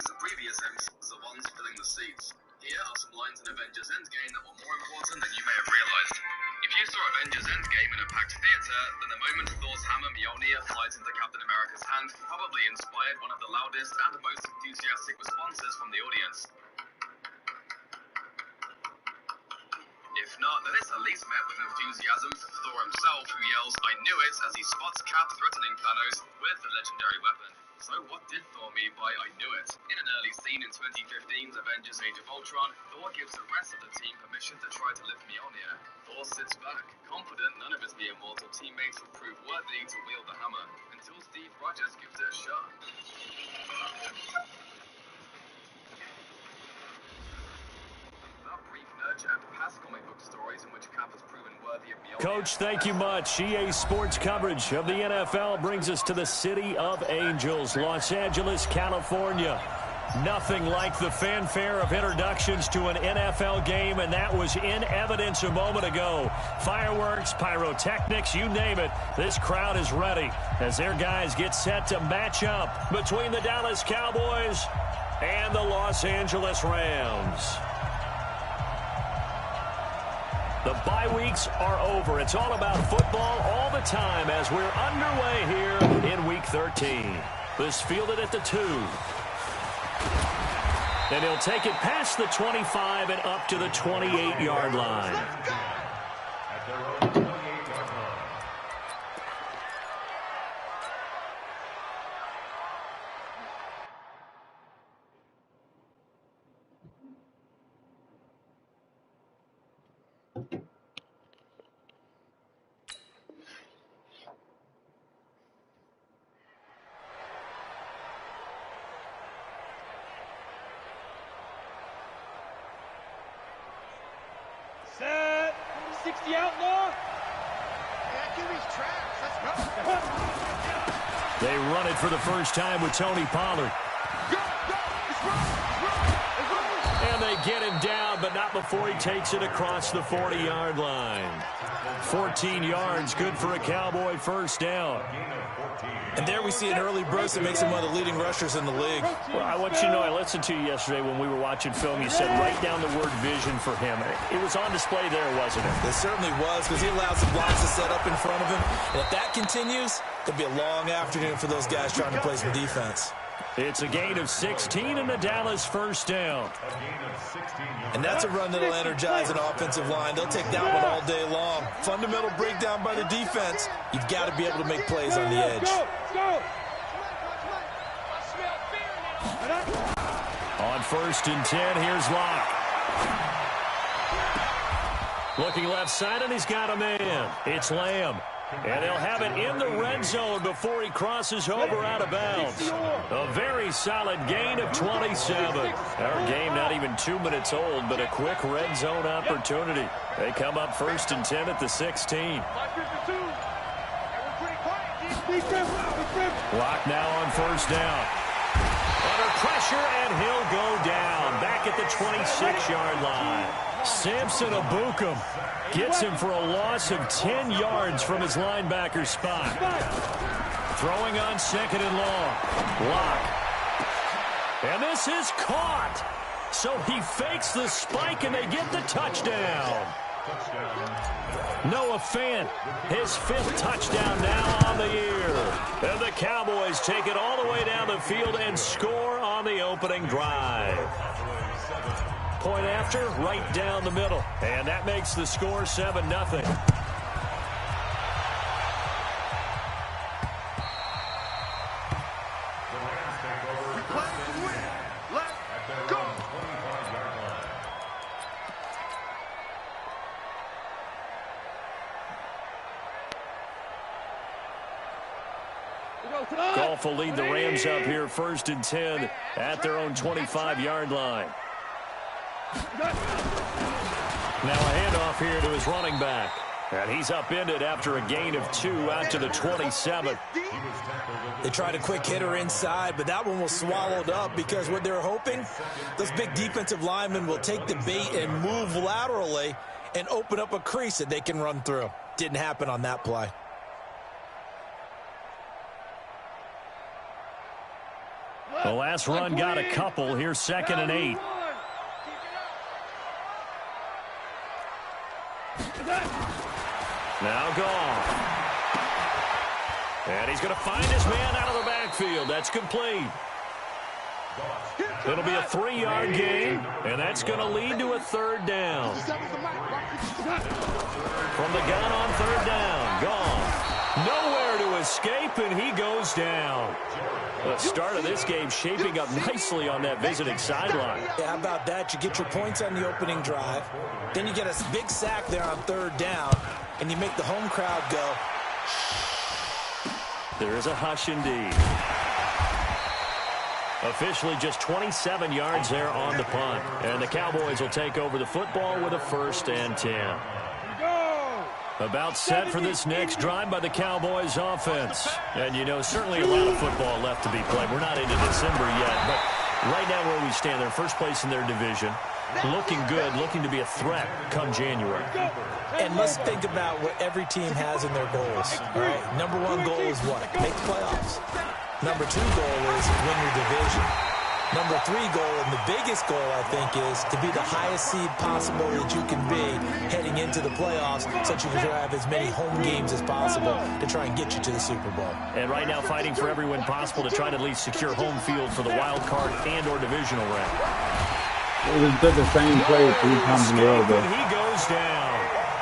as the previous MCs are the ones filling the seats. Here are some lines in Avengers Endgame that were more important than you may have realized. If you saw Avengers Endgame in a packed theater, then the moment Thor's hammer Mjolnir flies into Captain America's hand probably inspired one of the loudest and most enthusiastic responses from the audience. If not, then it's at least met with enthusiasm for Thor himself, who yells, "I knew it," as he spots Cap threatening Thanos with the legendary weapon. So what did Thor mean by "I knew it"? In an early scene in 2015's Avengers Age of Ultron, Thor gives the rest of the team permission to try to lift Mjolnir. Thor sits back, confident none of his mere mortal teammates will prove worthy to wield the hammer, until Steve Rogers gives it a shot. Coach, thank you much. EA Sports coverage of the NFL brings us to the City of Angels, Los Angeles, California. Nothing like the fanfare of introductions to an NFL game, and that was in evidence a moment ago. Fireworks, pyrotechnics, you name it. This crowd is ready as their guys get set to match up between the Dallas Cowboys and the Los Angeles Rams. The bye weeks are over. It's all about football all the time as we're underway here in Week 13. This fielded at the 2. And he'll take it past the 25 and up to the 28-yard line. Set. 60 outlaw. Yeah, give these traps. Let's go. They run it for the first time with Tony Pollard. Go, go. It's run. And they get him down, but not before he takes it across the 40-yard line. 14 yards, good for a Cowboy first down. And there we see an early burst that makes him one of the leading rushers in the league. Well, I want you to know, I listened to you yesterday when we were watching film. You said write down the word vision for him. It was on display there, wasn't it? It certainly was, because he allows the blocks to set up in front of him. And if that continues, it'll be a long afternoon for those guys trying to play some defense. It's a gain of 16 and the Dallas first down. And that's a run that'll energize an offensive line. They'll take that one all day long. Fundamental breakdown by the defense. You've got to be able to make plays on the edge. On 1st and 10, here's Locke. Looking left side, and he's got a man. It's Lamb. And they'll have it in the red zone before he crosses over out of bounds. A very solid gain of 27. Our game not even 2 minutes old, but a quick red zone opportunity. They come up 1st and 10 at the 16. Lock now on 1st down. Under pressure, and he'll go down. Back at the 26-yard line. Samson Abukum gets him for a loss of 10 yards from his linebacker spot. Throwing on 2nd and long. Lock. And this is caught. So he fakes the spike, and they get the touchdown. Noah Fant, his 5th touchdown now on the year. And the Cowboys take it all the way down the field and score on the opening drive. Point after, right down the middle. And that makes the score 7-0. Goff will lead the Rams up here 1st and 10 at their own 25-yard line. Now a handoff here to his running back. And he's upended after a gain of 2 out to the 27. They tried a quick hitter inside, but that one was swallowed up because what they're hoping, those big defensive linemen will take the bait and move laterally and open up a crease that they can run through. Didn't happen on that play. The last run got a couple. Here's 2nd and 8. Now gone. And he's going to find his man out of the backfield. That's complete. It'll be a 3-yard gain, and that's going to lead to a 3rd down. From the gun on 3rd down, gone. Nowhere to escape, and he goes down. The start of this game shaping up nicely on that visiting sideline. Yeah, how about that? You get your points on the opening drive. Then you get a big sack there on 3rd down, and you make the home crowd go. There is a hush indeed. Officially just 27 yards there on the punt. And the Cowboys will take over the football with a 1st and 10. About set for this next drive by the Cowboys offense. And, you know, certainly a lot of football left to be played. We're not into December yet, but right now where we stand, they're first place in their division. Looking good, looking to be a threat come January. And let's think about what every team has in their goals. All right, number 1 goal is what? Make the playoffs. Number 2 goal is win your division. Number 3 goal, and the biggest goal, I think, is to be the highest seed possible that you can be heading into the playoffs, so that you can have as many home games as possible to try and get you to the Super Bowl. And right now fighting for every win possible to try to at least secure home field for the wild card and or divisional round. It was the same play 3 times in a row, though. He goes down.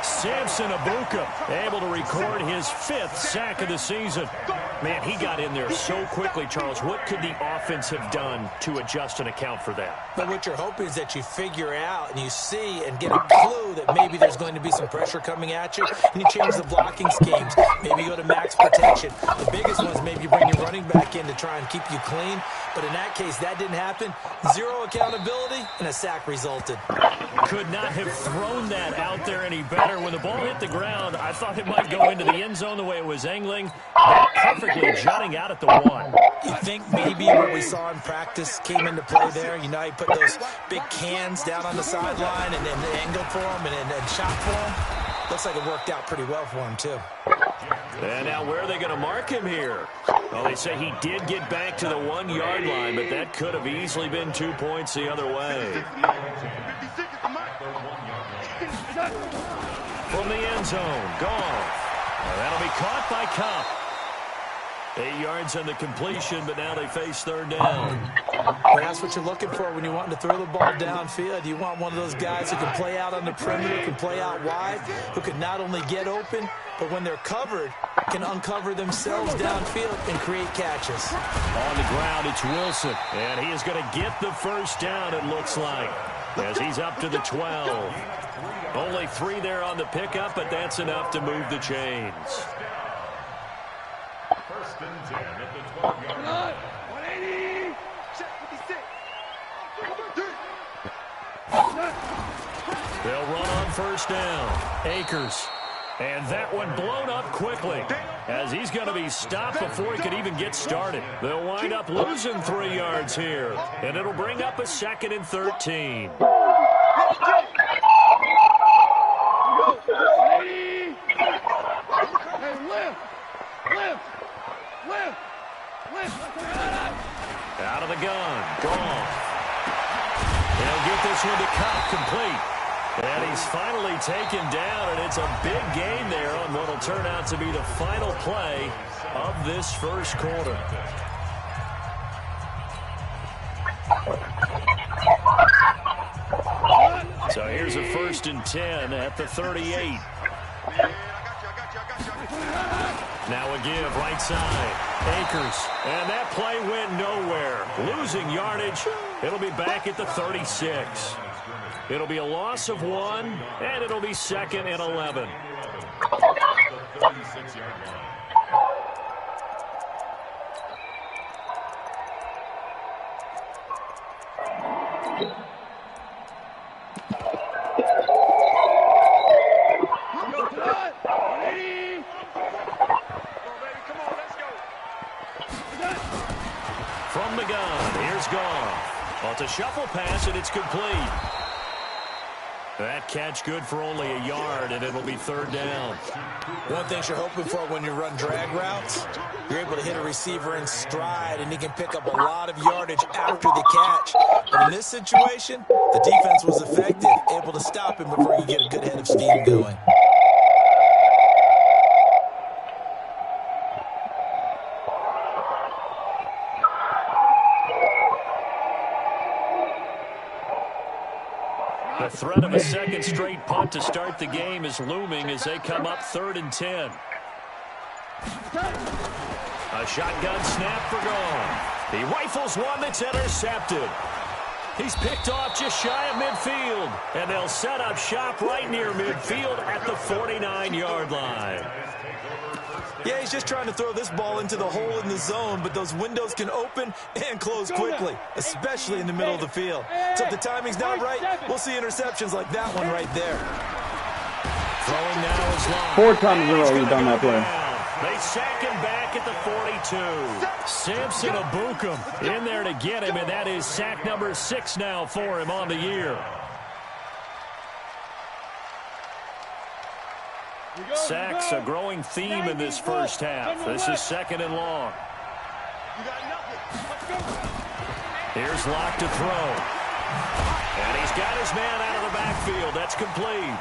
Samson Abuka able to record his 5th sack of the season. Man, he got in there so quickly, Charles. What could the offense have done to adjust and account for that? But what you're hoping is that you figure out and you see and get a clue that maybe there's going to be some pressure coming at you, and you change the blocking schemes. Maybe you go to max protection. The biggest one is maybe you bring your running back in to try and keep you clean. But in that case, that didn't happen. 0 accountability, and a sack resulted. Could not have thrown that out there any better. When the ball hit the ground, I thought it might go into the end zone the way it was angling. But perfectly jutting out at the 1. You think maybe what we saw in practice came into play there? You know, he put those big cans down on the sideline and then angled for him and shot for him. Looks like it worked out pretty well for him, too. And now where are they going to mark him here? Well, they say he did get back to the 1-yard line, but that could have easily been 2 points the other way. From the end zone, gone. That'll be caught by Cup. 8 yards on the completion, but now they face 3rd down. And that's what you're looking for when you want to throw the ball downfield. You want one of those guys who can play out on the perimeter, can play out wide, who can not only get open, but when they're covered, can uncover themselves downfield and create catches. On the ground, it's Wilson, and he is going to get the 1st down, it looks like, as he's up to the 12. Only 3 there on the pickup, but that's enough to move the chains. 1st and 10 at the 12-yard line. 180. Check 56. They'll run on 1st down. Akers. And that one blown up quickly as he's going to be stopped before he could even get started. They'll wind up losing 3 yards here, and it'll bring up a 2nd and 13. Out of the gun, gone. They'll get this one to Cup, complete. And he's finally taken down, and it's a big gain there on what will turn out to be the final play of this 1st quarter. So here's a 1st and 10 at the 38. Now a give, right side. Akers, and that play went nowhere. Losing yardage. It'll be back at the 36. It'll be a loss of 1, and it'll be 2nd and 11. From the gun, here's Goff. Well, it's a shuffle pass, and it's complete. That catch good for only a yard, and it'll be third down. One thing you're hoping for when you run drag routes, you're able to hit a receiver in stride, and he can pick up a lot of yardage after the catch. But in this situation, the defense was effective, able to stop him before you get a good head of steam going. The threat of a second straight punt to start the game is looming as they come up 3rd and 10. A shotgun snap for Gone. He rifles one that's intercepted. He's picked off just shy of midfield, and they'll set up shop right near midfield at the 49-yard line. Yeah, he's just trying to throw this ball into the hole in the zone, but those windows can open and close quickly, especially in the middle of the field. So if the timing's not right, we'll see interceptions like that one right there. Throwing now is long. 4 times in a row he's done that play. They sack him back at the 42. Samson Abukum in there to get him, and that is sack number 6 now for him on the year. Sacks, a growing theme in this first half. This is 2nd and long. Here's Locke to throw. And he's got his man out of the backfield. That's complete.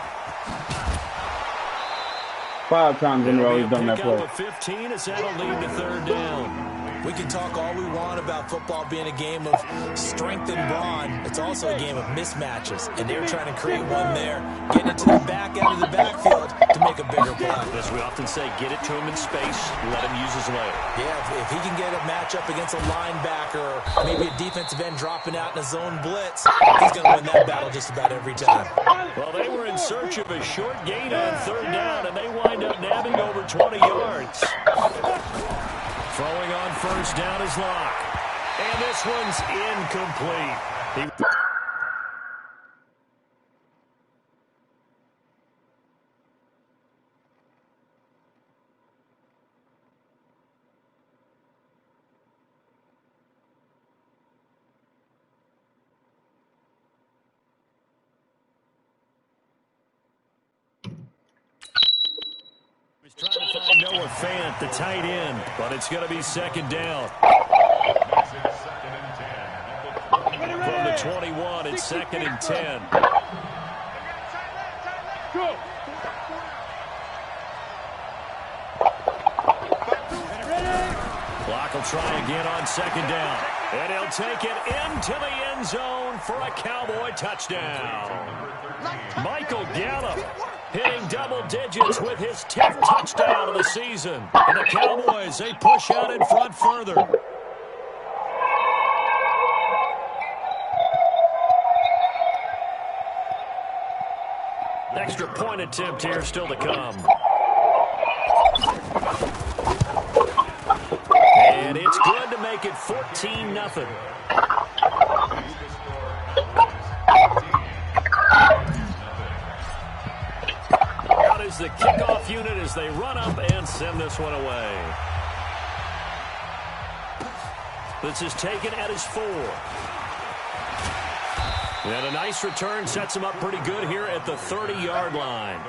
5 times in a row he's done that play. 15 as that'll lead to 3rd down. We can talk all we want about football being a game of strength and brawn. It's also a game of mismatches, and they're trying to create one there, getting it to the back out of the backfield to make a bigger play. As we often say, get it to him in space, let him use his leg. Yeah, if he can get a matchup against a linebacker or maybe a defensive end dropping out in a zone blitz, he's going to win that battle just about every time. Well, they were in search of a short gain on 3rd down, and they wind up nabbing over 20 yards. Throwing on 1st down is Locke. And this one's incomplete. He's trying to find Noah Fant, the tight end, but it's going to be 2nd down. From the 21, it's 2nd and 10. Clock will try again on 2nd down. And he'll take it into the end zone for a Cowboy touchdown. Michael Gallup hitting double digits with his 10th touchdown of the season. And the Cowboys, they push out in front further. Extra point attempt here still to come. And it's good to make it 14-0. Out is the kickoff unit as they run up and send this one away. This is taken at his 4. And a nice return sets him up pretty good here at the 30-yard line.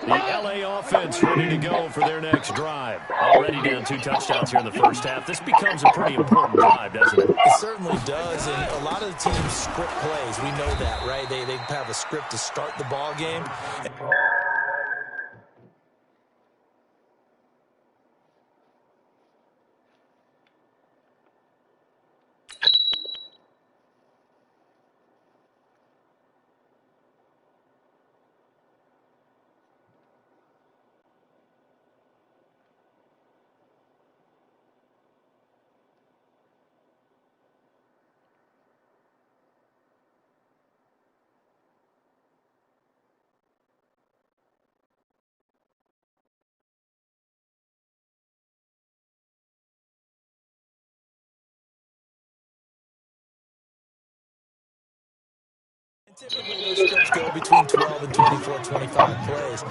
The LA offense ready to go for their next drive. Already down 2 touchdowns here in the first half. This becomes a pretty important drive, doesn't it? It certainly does, and a lot of the teams script plays. We know that, right? They have a script to start the ball game. Typically, those scripts go between 12 and 24, 25 plays.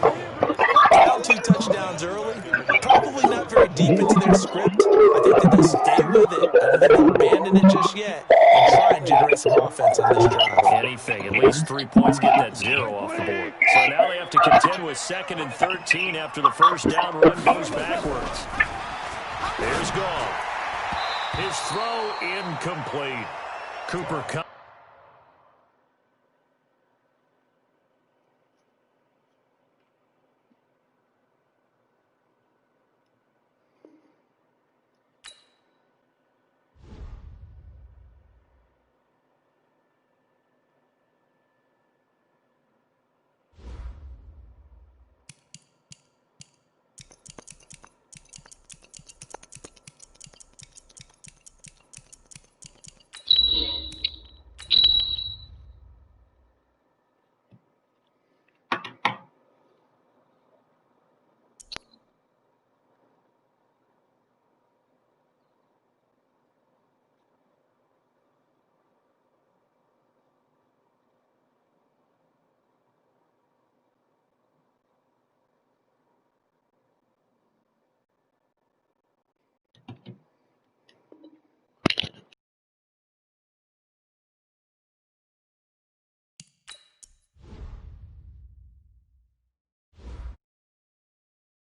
down 2 touchdowns early, probably not very deep into their script. I think that they'll stay with it. I don't think they'll abandon it just yet and try and generate some offense on this drive. Anything, at least 3 points, get that 0 off the board. So now they have to contend with 2nd and 13 after the first down run goes backwards. Here's Gall. His throw incomplete. Cooper